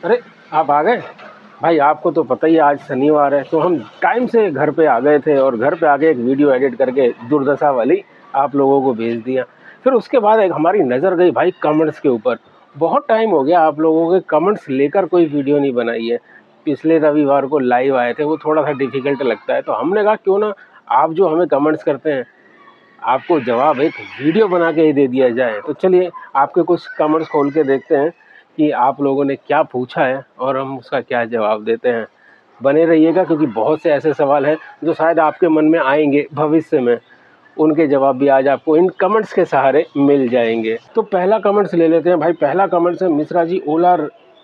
अरे आप आ गए भाई। आपको तो पता ही है आज शनिवार है, तो हम टाइम से घर पे आ गए थे और घर पे आके एक वीडियो एडिट करके दुर्दशा वाली आप लोगों को भेज दिया। फिर उसके बाद एक हमारी नज़र गई भाई कमेंट्स के ऊपर। बहुत टाइम हो गया आप लोगों के कमेंट्स लेकर कोई वीडियो नहीं बनाई है। पिछले रविवार को लाइव आए थे, वो थोड़ा सा डिफ़िकल्ट लगता है, तो हमने कहा क्यों ना आप जो हमें कमेंट्स करते हैं आपको जवाब एक वीडियो बना के ही दे दिया जाए। तो चलिए आपके कुछ कमेंट्स खोल के देखते हैं कि आप लोगों ने क्या पूछा है और हम उसका क्या जवाब देते हैं। बने रहिएगा क्योंकि बहुत से ऐसे सवाल हैं जो शायद आपके मन में आएंगे भविष्य में, उनके जवाब भी आज आपको इन कमेंट्स के सहारे मिल जाएंगे। तो पहला कमेंट्स ले लेते हैं भाई। पहला कमेंट्स है, मिश्रा जी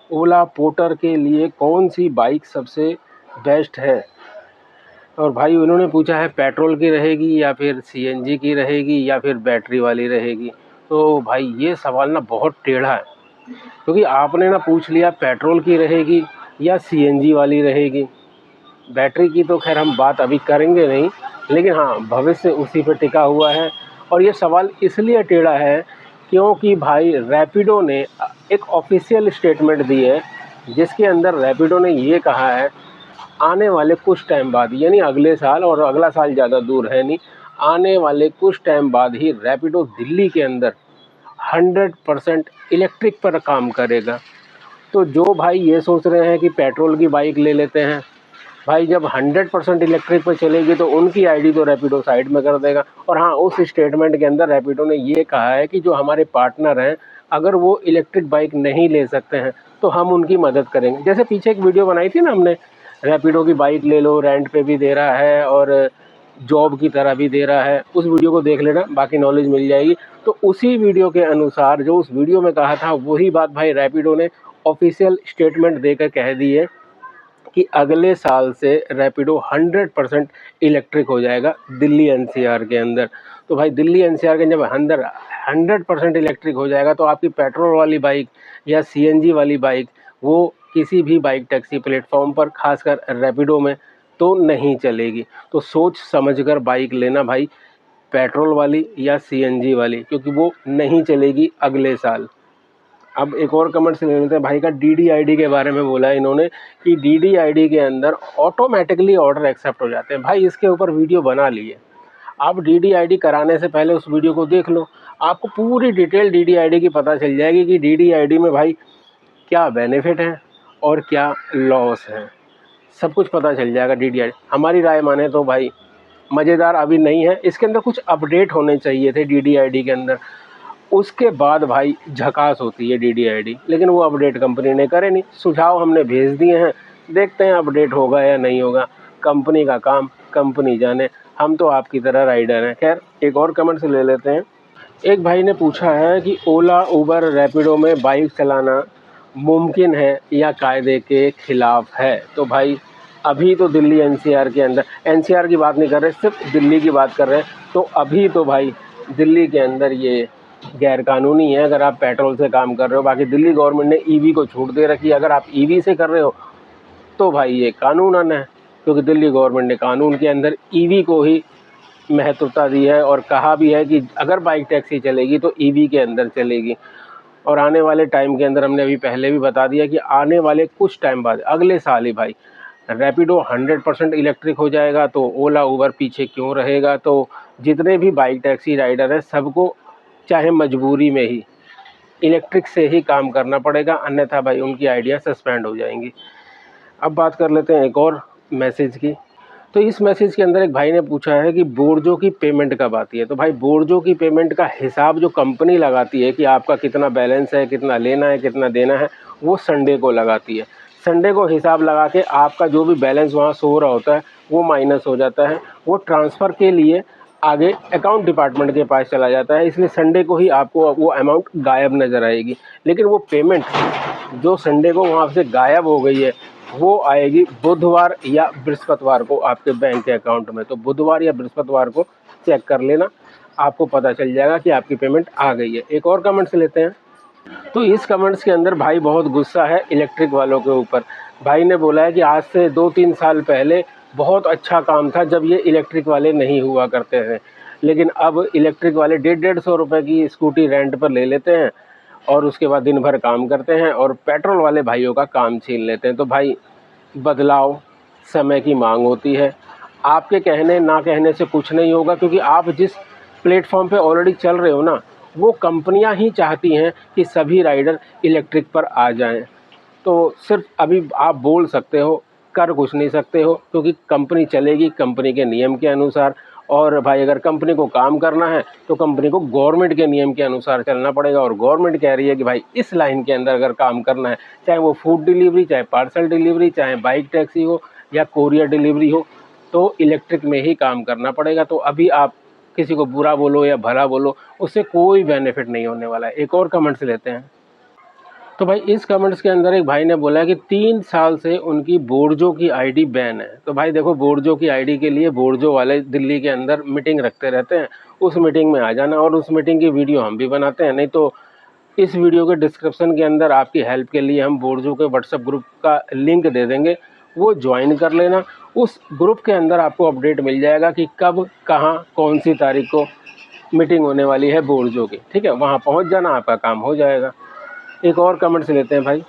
ओला पोर्टर के लिए कौन सी बाइक सबसे बेस्ट है। और भाई उन्होंने पूछा है पेट्रोल की रहेगी या फिर सीएनजी की रहेगी या फिर बैटरी वाली रहेगी। तो भाई ये सवाल ना बहुत टेढ़ा है, क्योंकि आपने ना पूछ लिया पेट्रोल की रहेगी या सीएनजी वाली रहेगी। बैटरी की तो खैर हम बात अभी करेंगे नहीं, लेकिन हाँ भविष्य उसी पर टिका हुआ है। और ये सवाल इसलिए टेढ़ा है क्योंकि भाई रैपिडो ने एक ऑफिशियल स्टेटमेंट दी है, जिसके अंदर रैपिडो ने ये कहा है आने वाले कुछ टाइम बाद, यानी अगले साल, और अगला साल ज़्यादा दूर है नहीं, आने वाले कुछ टाइम बाद ही रैपिडो दिल्ली के अंदर 100% इलेक्ट्रिक पर काम करेगा। तो जो भाई ये सोच रहे हैं कि पेट्रोल की बाइक ले लेते हैं, भाई जब 100% इलेक्ट्रिक पर चलेगी तो उनकी आईडी तो रैपिडो साइड में कर देगा। और हाँ, उस स्टेटमेंट के अंदर रैपिडो ने ये कहा है कि जो हमारे पार्टनर हैं अगर वो इलेक्ट्रिक बाइक नहीं ले सकते हैं तो हम उनकी मदद करेंगे। जैसे पीछे एक वीडियो बनाई थी ना हमने, रैपिडो की बाइक ले लो, रेंट पे भी दे रहा है और जॉब की तरह भी दे रहा है, उस वीडियो को देख लेना, बाकी नॉलेज मिल जाएगी। तो उसी वीडियो के अनुसार जो उस वीडियो में कहा था वही बात भाई रैपिडो ने ऑफिशियल स्टेटमेंट देकर कह दी है कि अगले साल से रैपिडो 100% इलेक्ट्रिक हो जाएगा दिल्ली एनसीआर के अंदर। तो भाई दिल्ली एनसीआर के जब अंदर 100% इलेक्ट्रिक हो जाएगा तो आपकी पेट्रोल वाली बाइक या सीएनजी वाली बाइक वो किसी भी बाइक टैक्सी प्लेटफॉर्म पर, खासकर रैपिडो में, तो नहीं चलेगी। तो सोच समझकर बाइक लेना भाई, पेट्रोल वाली या सीएनजी वाली, क्योंकि वो नहीं चलेगी अगले साल। अब एक और कमेंट से ले लेते हैं भाई का। डीडीआईडी के बारे में बोला है इन्होंने कि डीडीआईडी के अंदर ऑटोमेटिकली ऑर्डर एक्सेप्ट हो जाते हैं। भाई इसके ऊपर वीडियो बना लिए, आप डीडीआईडी कराने से पहले उस वीडियो को देख लो, आपको पूरी डिटेल डीडीआईडी की पता चल जाएगी कि डीडीआईडी में भाई क्या बेनिफिट है और क्या लॉस है, सब कुछ पता चल जाएगा डीडीआईडी। हमारी राय माने तो भाई मज़ेदार अभी नहीं है, इसके अंदर कुछ अपडेट होने चाहिए थे डीडीआईडी के अंदर, उसके बाद भाई झकास होती है डीडीआईडी, लेकिन वो अपडेट कंपनी ने करे नहीं। सुझाव हमने भेज दिए हैं, देखते हैं अपडेट होगा या नहीं होगा, कंपनी का काम कंपनी जाने, हम तो आपकी तरह राइडर हैं। खैर एक और कमेंट से ले लेते हैं। एक भाई ने पूछा है कि ओला उबर रैपिडो में बाइक चलाना मुमकिन है या कायदे के खिलाफ है। तो भाई अभी तो दिल्ली एनसीआर के अंदर, एनसीआर की बात नहीं कर रहे, सिर्फ दिल्ली की बात कर रहे हैं, तो अभी तो भाई दिल्ली के अंदर ये गैर कानूनी है अगर आप पेट्रोल से काम कर रहे हो। बाकी दिल्ली गवर्नमेंट ने ईवी को छूट दे रखी है, अगर आप ईवी से कर रहे हो तो भाई ये कानूनन है, क्योंकि दिल्ली गवर्नमेंट ने कानून के अंदर ईवी को ही महत्वता दी है और कहा भी है कि अगर बाइक टैक्सी चलेगी तो ईवी के अंदर चलेगी। और आने वाले टाइम के अंदर हमने अभी पहले भी बता दिया कि आने वाले कुछ टाइम बाद, अगले साल ही भाई रैपिडो 100% इलेक्ट्रिक हो जाएगा, तो ओला उबर पीछे क्यों रहेगा। तो जितने भी बाइक टैक्सी राइडर हैं सबको चाहे मजबूरी में ही इलेक्ट्रिक से ही काम करना पड़ेगा, अन्यथा भाई उनकी आइडिया सस्पेंड हो जाएंगी। अब बात कर लेते हैं एक और मैसेज की। तो इस मैसेज के अंदर एक भाई ने पूछा है कि बोर्जो की पेमेंट कब आती है। तो भाई बोर्जो की पेमेंट का हिसाब जो कंपनी लगाती है कि आपका कितना बैलेंस है, कितना लेना है, कितना देना है, वो संडे को लगाती है। संडे को हिसाब लगा के आपका जो भी बैलेंस वहाँ शो हो रहा होता है वो माइनस हो जाता है, वो ट्रांसफ़र के लिए आगे अकाउंट डिपार्टमेंट के पास चला जाता है, इसलिए संडे को ही आपको वो अमाउंट गायब नज़र आएगी। लेकिन वो पेमेंट जो संडे को वहाँ से गायब हो गई है वो आएगी बुधवार या बृहस्पतिवार को आपके बैंक के अकाउंट में। तो बुधवार या बृहस्पतिवार को चेक कर लेना, आपको पता चल जाएगा कि आपकी पेमेंट आ गई है। एक और कमेंट से लेते हैं। तो इस कमेंट्स के अंदर भाई बहुत गुस्सा है इलेक्ट्रिक वालों के ऊपर। भाई ने बोला है कि आज से 2-3 साल पहले बहुत अच्छा काम था जब ये इलेक्ट्रिक वाले नहीं हुआ करते हैं, लेकिन अब इलेक्ट्रिक वाले 150-150 रुपये की स्कूटी रेंट पर ले लेते हैं और उसके बाद दिन भर काम करते हैं और पेट्रोल वाले भाइयों का काम छीन लेते हैं। तो भाई बदलाव समय की मांग होती है। आपके कहने ना कहने से कुछ नहीं होगा, क्योंकि आप जिस प्लेटफॉर्म पे ऑलरेडी चल रहे हो ना, वो कंपनियां ही चाहती हैं कि सभी राइडर इलेक्ट्रिक पर आ जाएं। तो सिर्फ अभी आप बोल सकते हो, कर कुछ नहीं सकते हो, क्योंकि कंपनी चलेगी कंपनी के नियम के अनुसार। और भाई अगर कंपनी को काम करना है तो कंपनी को गवर्नमेंट के नियम के अनुसार चलना पड़ेगा। और गवर्नमेंट कह रही है कि भाई इस लाइन के अंदर अगर काम करना है, चाहे वो फूड डिलीवरी, चाहे पार्सल डिलीवरी, चाहे बाइक टैक्सी हो या कोरियर डिलीवरी हो, तो इलेक्ट्रिक में ही काम करना पड़ेगा। तो अभी आप किसी को बुरा बोलो या भला बोलो, उससे कोई बेनिफिट नहीं होने वाला है। एक और कमेंट्स लेते हैं। तो भाई इस कमेंट्स के अंदर एक भाई ने बोला है कि 3 साल से उनकी बोर्जो की आईडी बैन है। तो भाई देखो, बोर्जो की आईडी के लिए बोर्जो वाले दिल्ली के अंदर मीटिंग रखते रहते हैं, उस मीटिंग में आ जाना, और उस मीटिंग की वीडियो हम भी बनाते हैं। नहीं तो इस वीडियो के डिस्क्रिप्शन के अंदर आपकी हेल्प के लिए हम बोर्जो के व्हाट्सएप ग्रुप का लिंक दे देंगे, वो ज्वाइन कर लेना। उस ग्रुप के अंदर आपको अपडेट मिल जाएगा कि कब कहाँ कौन सी तारीख को मीटिंग होने वाली है बोर्जो की, ठीक है। वहाँ पहुँच जाना, आपका काम हो जाएगा। एक और कमेंट्स लेते हैं भाई।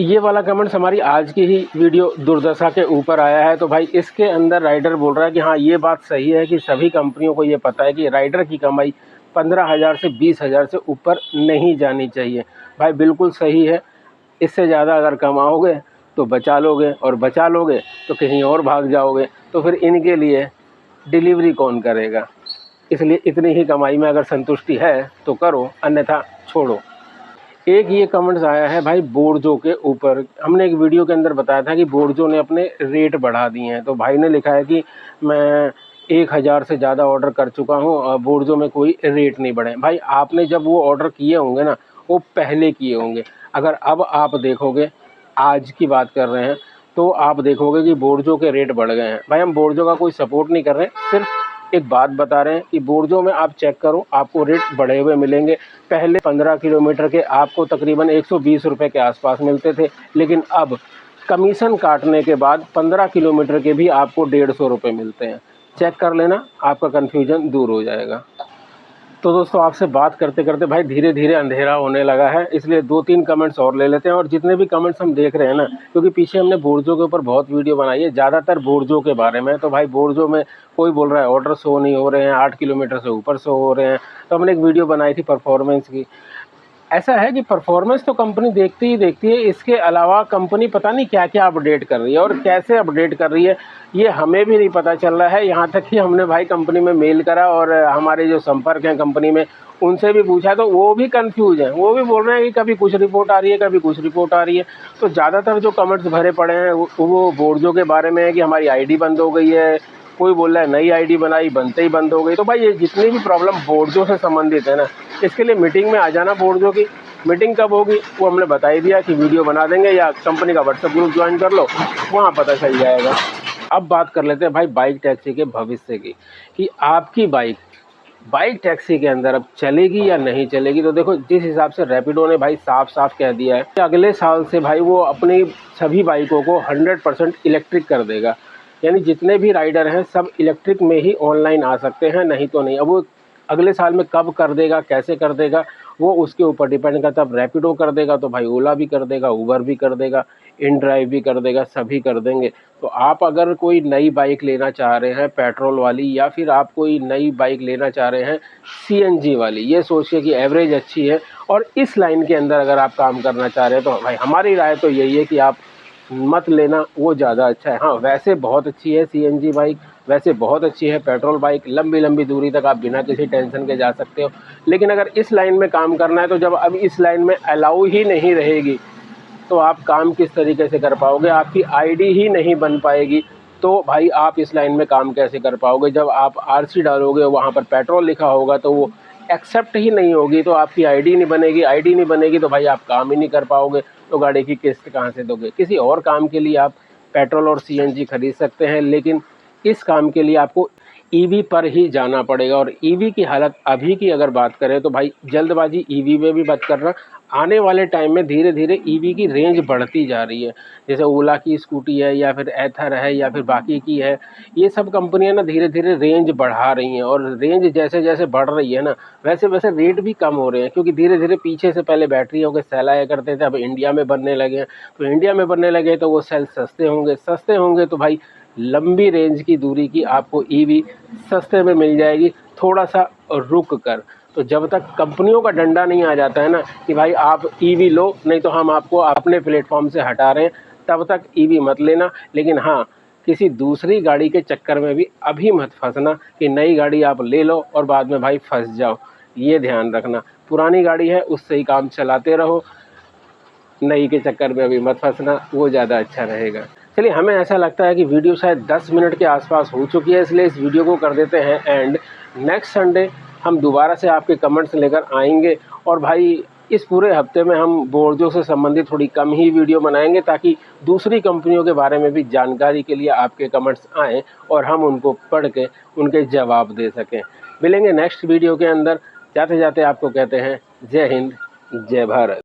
ये वाला कमेंट्स हमारी आज की ही वीडियो दुर्दशा के ऊपर आया है। तो भाई इसके अंदर राइडर बोल रहा है कि हाँ, ये बात सही है कि सभी कंपनियों को ये पता है कि राइडर की कमाई 15,000 से 20,000 से ऊपर नहीं जानी चाहिए। भाई बिल्कुल सही है। इससे ज़्यादा अगर कमाओगे तो बचा लोगे, और बचा लोगे तो कहीं और भाग जाओगे, तो फिर इनके लिए डिलीवरी कौन करेगा। इसलिए इतनी ही कमाई में अगर संतुष्टि है तो करो, अन्यथा छोड़ो। एक ये कमेंट्स आया है भाई बोर्जो के ऊपर। हमने एक वीडियो के अंदर बताया था कि बोर्जो ने अपने रेट बढ़ा दिए हैं। तो भाई ने लिखा है कि मैं 1,000 से ज़्यादा ऑर्डर कर चुका हूँ और बोर्जो में कोई रेट नहीं बढ़े। भाई आपने जब वो ऑर्डर किए होंगे ना, वो पहले किए होंगे। अगर अब आप देखोगे, आज की बात कर रहे हैं, तो आप देखोगे कि बोर्जो के रेट बढ़ गए हैं। भाई हम बोर्जो का कोई सपोर्ट नहीं कर रहे हैं, सिर्फ एक बात बता रहे हैं कि बोर्जो में आप चेक करो, आपको रेट बढ़े हुए मिलेंगे। पहले 15 किलोमीटर के आपको तकरीबन 120 रुपये के आसपास मिलते थे, लेकिन अब कमीशन काटने के बाद 15 किलोमीटर के भी आपको 150 रुपये मिलते हैं। चेक कर लेना, आपका कन्फ्यूजन दूर हो जाएगा। तो दोस्तों, आपसे बात करते करते भाई धीरे धीरे अंधेरा होने लगा है, इसलिए 2-3 कमेंट्स और ले लेते हैं। और जितने भी कमेंट्स हम देख रहे हैं ना, क्योंकि पीछे हमने बोर्जो के ऊपर बहुत वीडियो बनाई है, ज़्यादातर बोर्जो के बारे में। तो भाई बोर्जो में कोई बोल रहा है ऑर्डर शो नहीं हो रहे हैं, 8 किलोमीटर से ऊपर शो हो रहे हैं। तो हमने एक वीडियो बनाई थी परफॉर्मेंस की। ऐसा है कि परफॉर्मेंस तो कंपनी देखती ही देखती है, इसके अलावा कंपनी पता नहीं क्या क्या अपडेट कर रही है और कैसे अपडेट कर रही है, ये हमें भी नहीं पता चल रहा है। यहाँ तक कि हमने भाई कंपनी में मेल करा और हमारे जो संपर्क हैं कंपनी में, उनसे भी पूछा, तो वो भी कंफ्यूज हैं। वो भी बोल रहे हैं कि कभी कुछ रिपोर्ट आ रही है, कभी कुछ रिपोर्ट आ रही है। तो ज़्यादातर जो कमेंट्स भरे पड़े हैं वो बोर्जो के बारे में है कि हमारी आईडी बंद हो गई है, कोई बोल रहा है नई आईडी बनाई, बनते ही बंद हो गई। तो भाई ये जितनी भी प्रॉब्लम बोर्जो से संबंधित है ना, इसके लिए मीटिंग में आ जाना। बोर्जो की मीटिंग कब होगी वो हमने बता ही दिया कि वीडियो बना देंगे, या कंपनी का व्हाट्सएप ग्रुप ज्वाइन कर लो, वहाँ पता चल जाएगा। अब बात कर लेते हैं भाई बाइक टैक्सी के भविष्य की, कि आपकी बाइक टैक्सी के अंदर अब चलेगी या नहीं चलेगी। तो देखो, जिस हिसाब से रैपिडो ने भाई साफ साफ कह दिया है कि अगले साल से भाई वो अपनी सभी बाइकों को 100% इलेक्ट्रिक कर देगा। यानी जितने भी राइडर हैं सब इलेक्ट्रिक में ही ऑनलाइन आ सकते हैं, नहीं तो नहीं। अब वो अगले साल में कब कर देगा, कैसे कर देगा, वो उसके ऊपर डिपेंड करता है। अब रैपिडो कर देगा तो भाई ओला भी कर देगा, उबर भी कर देगा, इनड्राइव भी कर देगा, सभी कर देंगे। तो आप अगर कोई नई बाइक लेना चाह रहे हैं पेट्रोल वाली, या फिर आप कोई नई बाइक लेना चाह रहे हैं सीएनजी वाली, ये सोचिए कि एवरेज अच्छी है और इस लाइन के अंदर अगर आप काम करना चाह रहे हैं, तो भाई हमारी राय तो यही है कि आप मत लेना, वो ज़्यादा अच्छा है। हाँ, वैसे बहुत अच्छी है सीएनजी बाइक, वैसे बहुत अच्छी है पेट्रोल बाइक, लंबी लंबी दूरी तक आप बिना किसी टेंशन के जा सकते हो। लेकिन अगर इस लाइन में काम करना है, तो जब अब इस लाइन में अलाउ ही नहीं रहेगी, तो आप काम किस तरीके से कर पाओगे, आपकी आईडी ही नहीं बन पाएगी। तो भाई आप इस लाइन में काम कैसे कर पाओगे। जब आप आरसी डालोगे, वहाँ पर पेट्रोल लिखा होगा, तो वो एक्सेप्ट ही नहीं होगी, तो आपकी आईडी नहीं बनेगी। आईडी नहीं बनेगी तो भाई आप काम ही नहीं कर पाओगे, तो गाड़ी की किस्त कहाँ से दोगे। किसी और काम के लिए आप पेट्रोल और सीएनजी खरीद सकते हैं, लेकिन इस काम के लिए आपको ईवी पर ही जाना पड़ेगा। और ईवी की हालत अभी की अगर बात करें, तो भाई जल्दबाजी ईवी में भी मत करना। आने वाले टाइम में धीरे धीरे ईवी की रेंज बढ़ती जा रही है। जैसे ओला की स्कूटी है या फिर एथर है या फिर बाकी की है, ये सब कंपनियां ना धीरे धीरे रेंज बढ़ा रही हैं, और रेंज जैसे जैसे बढ़ रही है ना वैसे वैसे रेट भी कम हो रहे हैं, क्योंकि धीरे धीरे पीछे से पहले बैटरियों के सेल आया करते थे, अब इंडिया में बनने लगे हैं। तो इंडिया में बनने लगे तो वो सेल सस्ते होंगे तो भाई लंबी रेंज की दूरी की आपको ईवी सस्ते में मिल जाएगी, थोड़ा सा रुक कर। तो जब तक कंपनियों का डंडा नहीं आ जाता है ना कि भाई आप ईवी लो, नहीं तो हम आपको अपने प्लेटफॉर्म से हटा रहे हैं, तब तक ईवी मत लेना। लेकिन हाँ, किसी दूसरी गाड़ी के चक्कर में भी अभी मत फंसना कि नई गाड़ी आप ले लो और बाद में भाई फंस जाओ, ये ध्यान रखना। पुरानी गाड़ी है उससे ही काम चलाते रहो, नई के चक्कर में अभी मत फंसना, वो ज़्यादा अच्छा रहेगा। चलिए, हमें ऐसा लगता है कि वीडियो शायद 10 मिनट के आसपास हो चुकी है, इसलिए इस वीडियो को कर देते हैं एंड। नेक्स्ट संडे हम दोबारा से आपके कमेंट्स लेकर आएंगे, और भाई इस पूरे हफ्ते में हम बोर्डों से संबंधित थोड़ी कम ही वीडियो बनाएंगे, ताकि दूसरी कंपनियों के बारे में भी जानकारी के लिए आपके कमेंट्स आएँ और हम उनको पढ़ के उनके जवाब दे सकें। मिलेंगे नेक्स्ट वीडियो के अंदर। जाते जाते आपको कहते हैं जय हिंद, जय भारत।